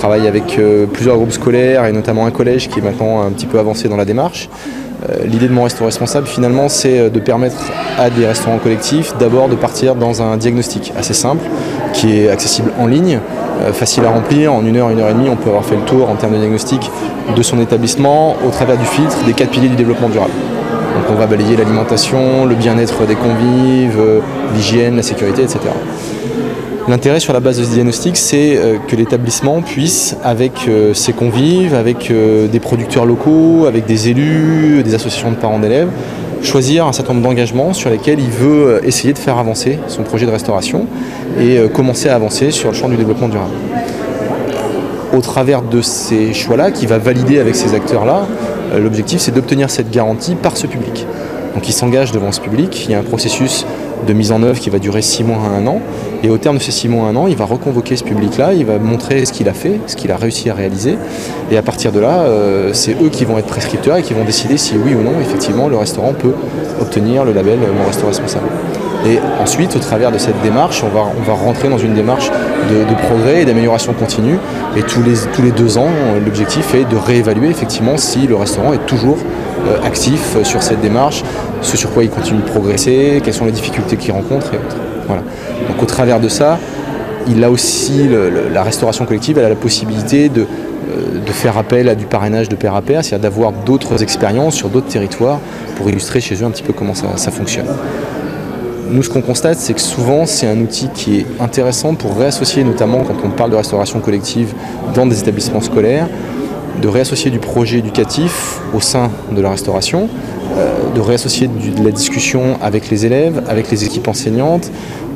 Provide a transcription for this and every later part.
travaille avec plusieurs groupes scolaires et notamment un collège qui est maintenant un petit peu avancé dans la démarche. L'idée de Mon Resto Responsable, finalement, c'est de permettre à des restaurants collectifs d'abord de partir dans un diagnostic assez simple, qui est accessible en ligne, facile à remplir. En 1 heure, 1 heure et demie, on peut avoir fait le tour en termes de diagnostic de son établissement au travers du filtre des 4 piliers du développement durable. Donc on va balayer l'alimentation, le bien-être des convives, l'hygiène, la sécurité, etc. L'intérêt sur la base de ce diagnostic, c'est que l'établissement puisse, avec ses convives, avec des producteurs locaux, avec des élus, des associations de parents d'élèves, choisir un certain nombre d'engagements sur lesquels il veut essayer de faire avancer son projet de restauration et commencer à avancer sur le champ du développement durable. Au travers de ces choix-là, qu'il va valider avec ces acteurs-là, l'objectif c'est d'obtenir cette garantie par ce public. Donc il s'engage devant ce public, il y a un processus de mise en œuvre qui va durer 6 mois à 1 an, et au terme de ces 6 mois à 1 an, il va reconvoquer ce public-là, il va montrer ce qu'il a fait, ce qu'il a réussi à réaliser, et à partir de là, c'est eux qui vont être prescripteurs et qui vont décider si oui ou non, effectivement, le restaurant peut obtenir le label Mon Resto Responsable. Et ensuite, au travers de cette démarche, on va rentrer dans une démarche de progrès et d'amélioration continue, et tous les 2 ans, l'objectif est de réévaluer effectivement si le restaurant est toujours actif sur cette démarche, ce sur quoi il continue de progresser, quelles sont les difficultés qu'il rencontre et autres. Voilà. Donc au travers de ça, il a aussi la restauration collective, elle a la possibilité de faire appel à du parrainage de pair à pair, c'est-à-dire d'avoir d'autres expériences sur d'autres territoires pour illustrer chez eux un petit peu comment ça fonctionne. Nous, ce qu'on constate, c'est que souvent, c'est un outil qui est intéressant pour réassocier, notamment quand on parle de restauration collective dans des établissements scolaires, de réassocier du projet éducatif au sein de la restauration, de réassocier de la discussion avec les élèves, avec les équipes enseignantes,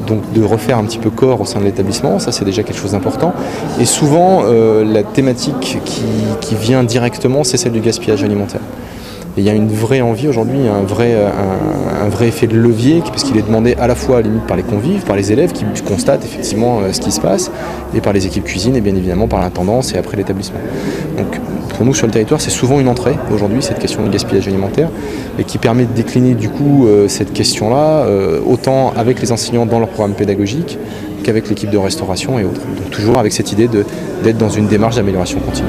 donc de refaire un petit peu corps au sein de l'établissement, ça c'est déjà quelque chose d'important. Et souvent, la thématique qui vient directement, c'est celle du gaspillage alimentaire. Et il y a une vraie envie aujourd'hui, un vrai effet de levier, parce qu'il est demandé à la fois à la limite par les convives, par les élèves qui constatent effectivement ce qui se passe, et par les équipes cuisine, et bien évidemment par l'intendance et après l'établissement. Donc pour nous sur le territoire, c'est souvent une entrée aujourd'hui, cette question du gaspillage alimentaire, et qui permet de décliner du coup cette question-là, autant avec les enseignants dans leur programme pédagogique, qu'avec l'équipe de restauration et autres. Donc toujours avec cette idée d'être dans une démarche d'amélioration continue.